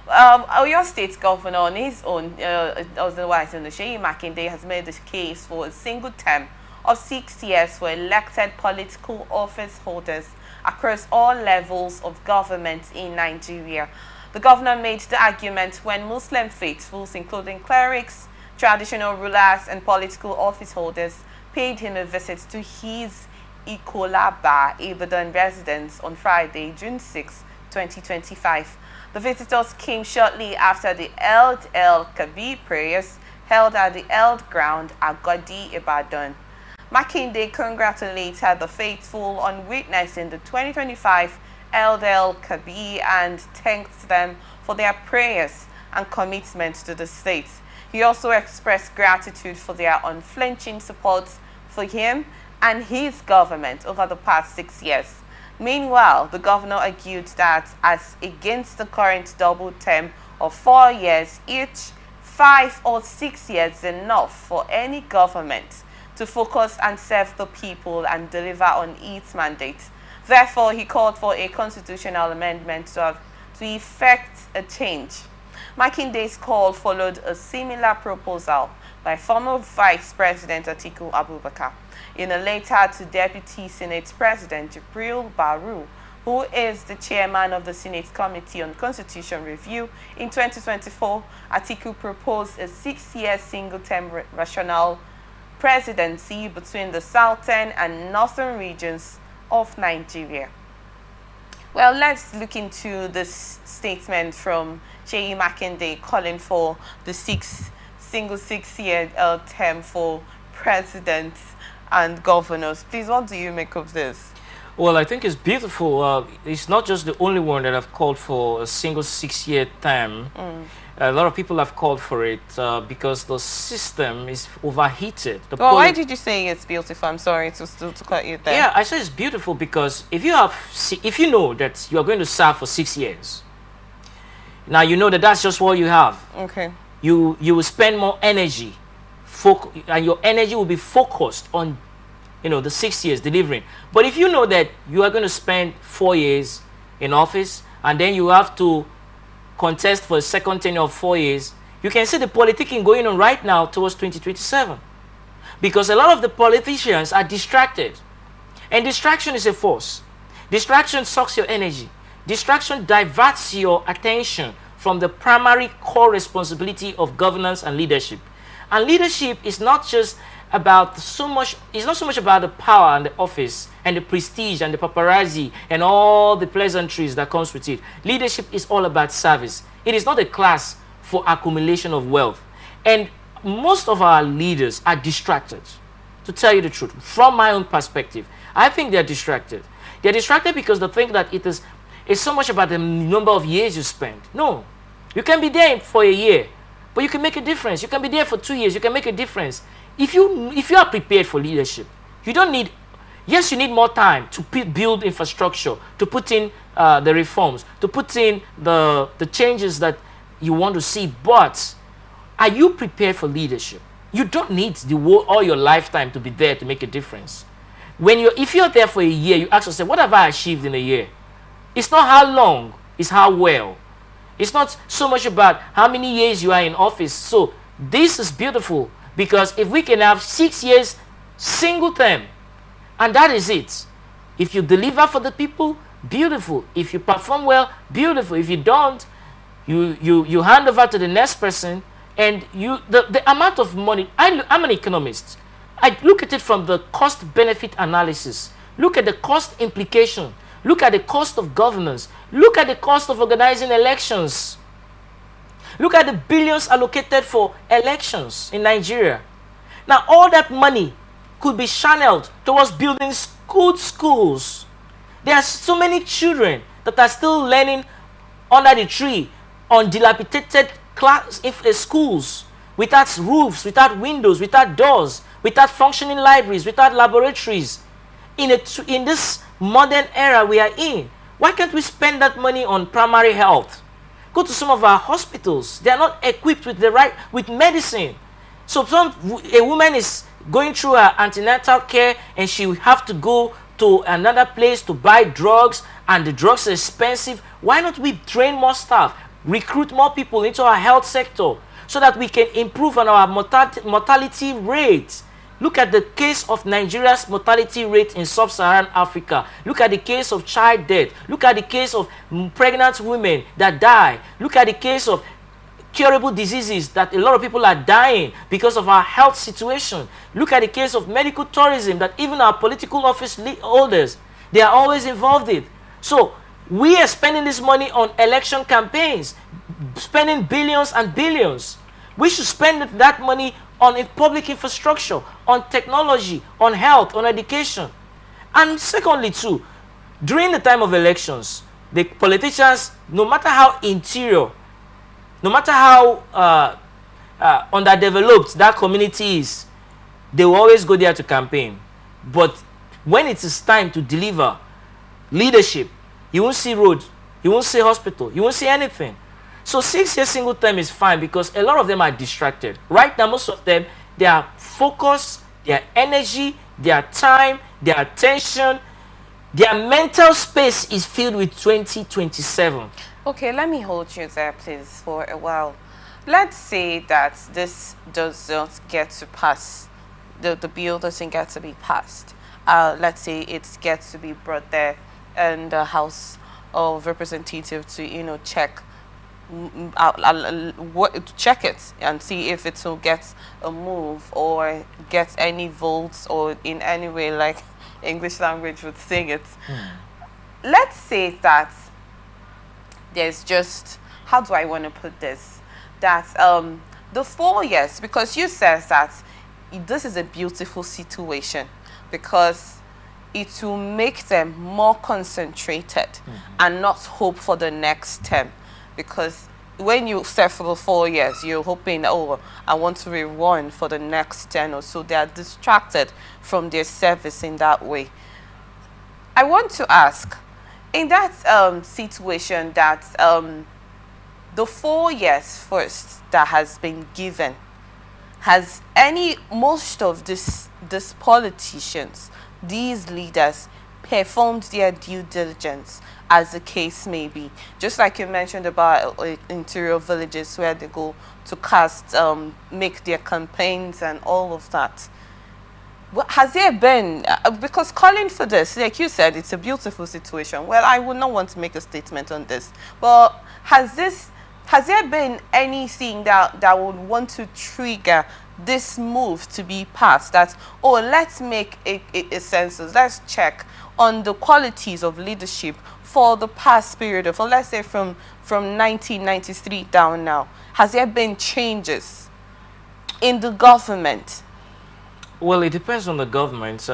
Oyo State Governor on his own, otherwise known as Seyi Makinde, has made the case for a single term of 6 years for elected political office holders across all levels of government in Nigeria. The governor made the argument when Muslim faithfuls, including clerics, traditional rulers, and political office holders, paid him a visit to his Ikolaba, Ibadan residence on Friday, June 6, 2025. The visitors came shortly after the Eid el-Kabir prayers held at the Eid ground at Godi, Ibadan. Makinde congratulated the faithful on witnessing the 2025 Eid el-Kabir and thanked them for their prayers and commitment to the state. He also expressed gratitude for their unflinching support for him and his government over the past 6 years. Meanwhile, the governor argued that as against the current double term of 4 years each, 5 or 6 years is enough for any government to focus and serve the people and deliver on its mandate. Therefore, he called for a constitutional amendment to effect a change. Makinde's call followed a similar proposal by former Vice President Atiku Abubakar in a letter to Deputy Senate President Jibril Baru, who is the chairman of the Senate Committee on Constitution Review. In 2024, Atiku proposed a 6-year single-term rational presidency between the southern and northern regions of Nigeria. Well, let's look into this statement from Seyi Makinde calling for the single 6-year term for presidents and governors. Please, what do you make of this? Well, I think it's beautiful. It's not just the only one that have called for a single 6-year term. A lot of people have called for it because the system is overheated. Well, why did you say it's beautiful? I'm sorry to cut you there. Yeah, I say it's beautiful because if you know that you are going to serve for 6 years, now you know that that's just what you have. Okay. You will spend more energy, and your energy will be focused on, the 6 years delivering. But if you know that you are going to spend 4 years in office and then you have to contest for a second tenure of 4 years, you can see the politicking going on right now towards 2027. Because a lot of the politicians are distracted. And distraction is a force. Distraction sucks your energy. Distraction diverts your attention from the primary core responsibility of governance and leadership. And leadership is not just about it's not so much about the power and the office and the prestige and the paparazzi and all the pleasantries that comes with it. Leadership is all about service. It is not a class for accumulation of wealth. And most of our leaders are distracted, to tell you the truth. From my own perspective, I think they're distracted. They're distracted because they think that it's so much about the number of years you spend. No. You can be there for a year, but you can make a difference. You can be there for 2 years. You can make a difference. If you are prepared for leadership, you don't need, yes, you need more time to build infrastructure, to put in the reforms, to put in the changes that you want to see. But are you prepared for leadership? You don't need all your lifetime to be there to make a difference. If you're there for a year, you ask yourself, what have I achieved in a year? It's not how long, it's how well. It's not so much about how many years you are in office. So this is beautiful. Because if we can have 6 years, single term, and that is it. If you deliver for the people, beautiful. If you perform well, beautiful. If you don't, you hand over to the next person, and the amount of money. I'm an economist. I look at it from the cost-benefit analysis. Look at the cost implication. Look at the cost of governance. Look at the cost of organizing elections. Look at the billions allocated for elections in Nigeria. Now, all that money could be channeled towards building good schools. There are so many children that are still learning under the tree on dilapidated schools, without roofs, without windows, without doors, without functioning libraries, without laboratories. In this modern era we are in, why can't we spend that money on primary health? Go to some of our hospitals. They are not equipped with medicine. So a woman is going through her antenatal care and she will have to go to another place to buy drugs, and the drugs are expensive. Why not we train more staff? recruit more people into our health sector so that we can improve on our mortality rate. Look at the case of Nigeria's mortality rate in sub-Saharan Africa. Look at the case of child death. Look at the case of pregnant women that die. Look at the case of curable diseases that a lot of people are dying because of our health situation. Look at the case of medical tourism that even our political office holders, they are always involved in. So we are spending this money on election campaigns, spending billions and billions. We should spend that money on public infrastructure, on technology, on health, on education. And secondly too, during the time of elections, the politicians, no matter how interior, no matter how underdeveloped that community is, they will always go there to campaign. But when it is time to deliver leadership, you won't see road, you won't see hospital, you won't see anything. So 6 years single term is fine because a lot of them are distracted. Right now, most of them, their focus, their energy, their time, their attention, their mental space is filled with 2027. Okay, let me hold you there, please, for a while. Let's say that this does not get to pass. The bill doesn't get to be passed. Let's say it gets to be brought there and the House of Representatives to, check it and see if it will get a move or get any votes or in any way like English language would sing it. Let's say that there's just, how do I want to put this, that the 4 years, because you said that this is a beautiful situation because it will make them more concentrated and not hope for the next term. Because when you serve for the 4 years, you're hoping, oh, I want to rerun for the next 10 or so. They are distracted from their service in that way. I want to ask, in that situation that the 4 years first that has been given, has most of these politicians, these leaders, performed their due diligence as the case may be? Just like you mentioned about interior villages where they go to cast, make their campaigns and all of that. Has there been, because calling for this, like you said, it's a beautiful situation. Well, I would not want to make a statement on this, but has there been anything that would want to trigger this move to be passed? That, oh, let's make a census, let's check on the qualities of leadership for the past period of, let's say from 1993 down now. Has there been changes in the government? Well, it depends on the government.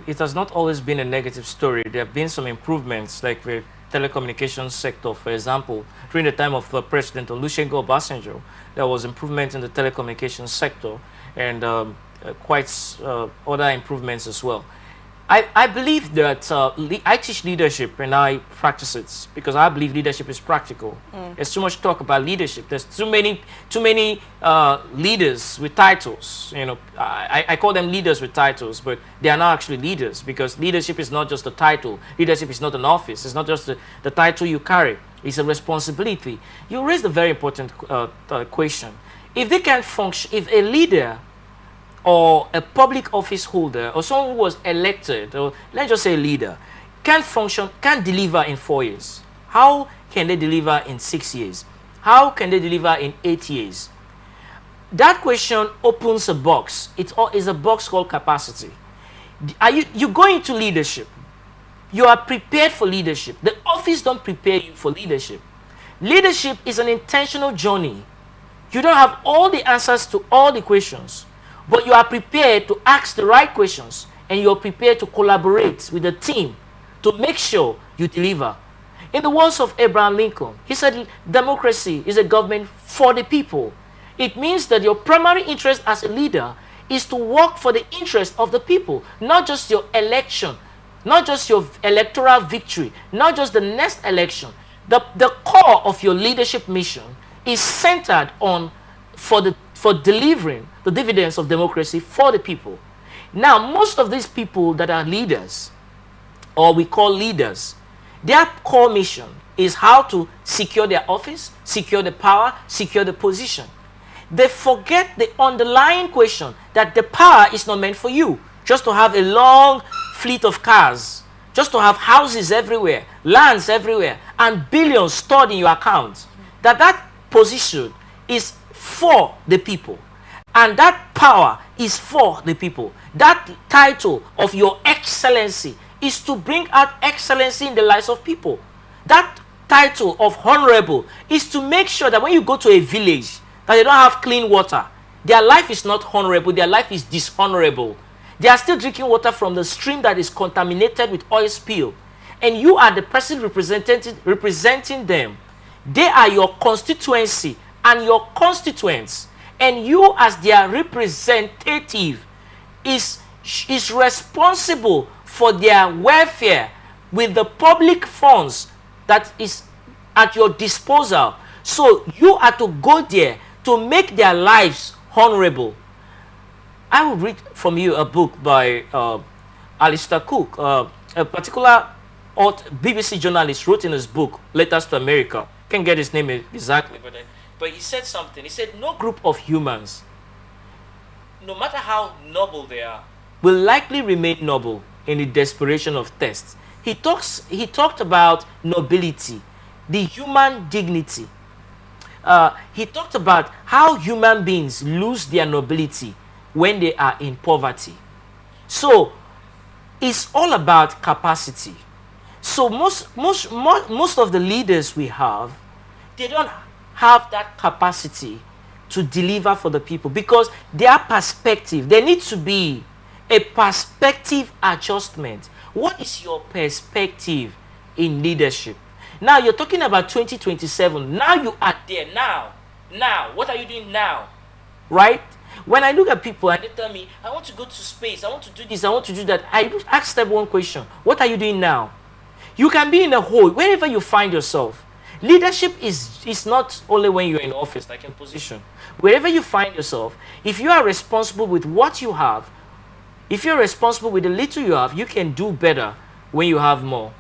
It has not always been a negative story. There have been some improvements, like the telecommunications sector, for example. During the time of President Olusegun Obasanjo, there was improvement in the telecommunications sector and quite other improvements as well. I believe that I teach leadership and I practice it because I believe leadership is practical. There's too much talk about leadership. There's too many leaders with titles. I call them leaders with titles, but they are not actually leaders because leadership is not just a title. Leadership is not an office. It's not just the title you carry. It's a responsibility. You raised a very important question. If they can function, if a leader or a public office holder or someone who was elected, or let's just say a leader, can't function, can't deliver in 4 years, how can they deliver in 6 years? How can they deliver in 8 years? That question opens a box. It is a box called capacity. You go into leadership. You are prepared for leadership. The office don't prepare you for leadership. Leadership is an intentional journey. You don't have all the answers to all the questions, but you are prepared to ask the right questions and you are prepared to collaborate with the team to make sure you deliver. In the words of Abraham Lincoln, he said democracy is a government for the people. It means that your primary interest as a leader is to work for the interest of the people, not just your election, not just your electoral victory, not just the next election. The core of your leadership mission is centered on for delivering the dividends of democracy for the people. Now, most of these people that are leaders, or we call leaders, their core mission is how to secure their office, secure the power, secure the position. They forget the underlying question that the power is not meant for you just to have a long fleet of cars, just to have houses everywhere, lands everywhere, and billions stored in your account. That position is for the people, and that power is for the people. That title of your excellency is to bring out excellency in the lives of people. That title of honorable is to make sure that when you go to a village that they don't have clean water, their life is not honorable, their life is dishonorable. They are still drinking water from the stream that is contaminated with oil spill. And you are the person representing them. They are your constituency and your constituents. And you as their representative is responsible for their welfare with the public funds that is at your disposal. So you are to go there to make their lives honorable. I will read from you a book by Alistair Cook, a particular BBC journalist wrote in his book, Letters to America. Can't get his name exactly, but he said something. He said, no group of humans, no matter how noble they are, will likely remain noble in the desperation of thirst. He talked about nobility, the human dignity. He talked about how human beings lose their nobility when they are in poverty. So it's all about capacity. So most of the leaders we have, they don't have that capacity to deliver for the people because their perspective, there needs to be a perspective adjustment. What is your perspective in leadership? Now you're talking about 2027. Now you are there. Now, what are you doing now? Right? When I look at people and they tell me, I want to go to space, I want to do this, I want to do that, I ask them one question. What are you doing now? You can be in a hole, wherever you find yourself. Leadership is not only when you're in office, like in position. Wherever you find yourself, if you are responsible with what you have, if you're responsible with the little you have, you can do better when you have more.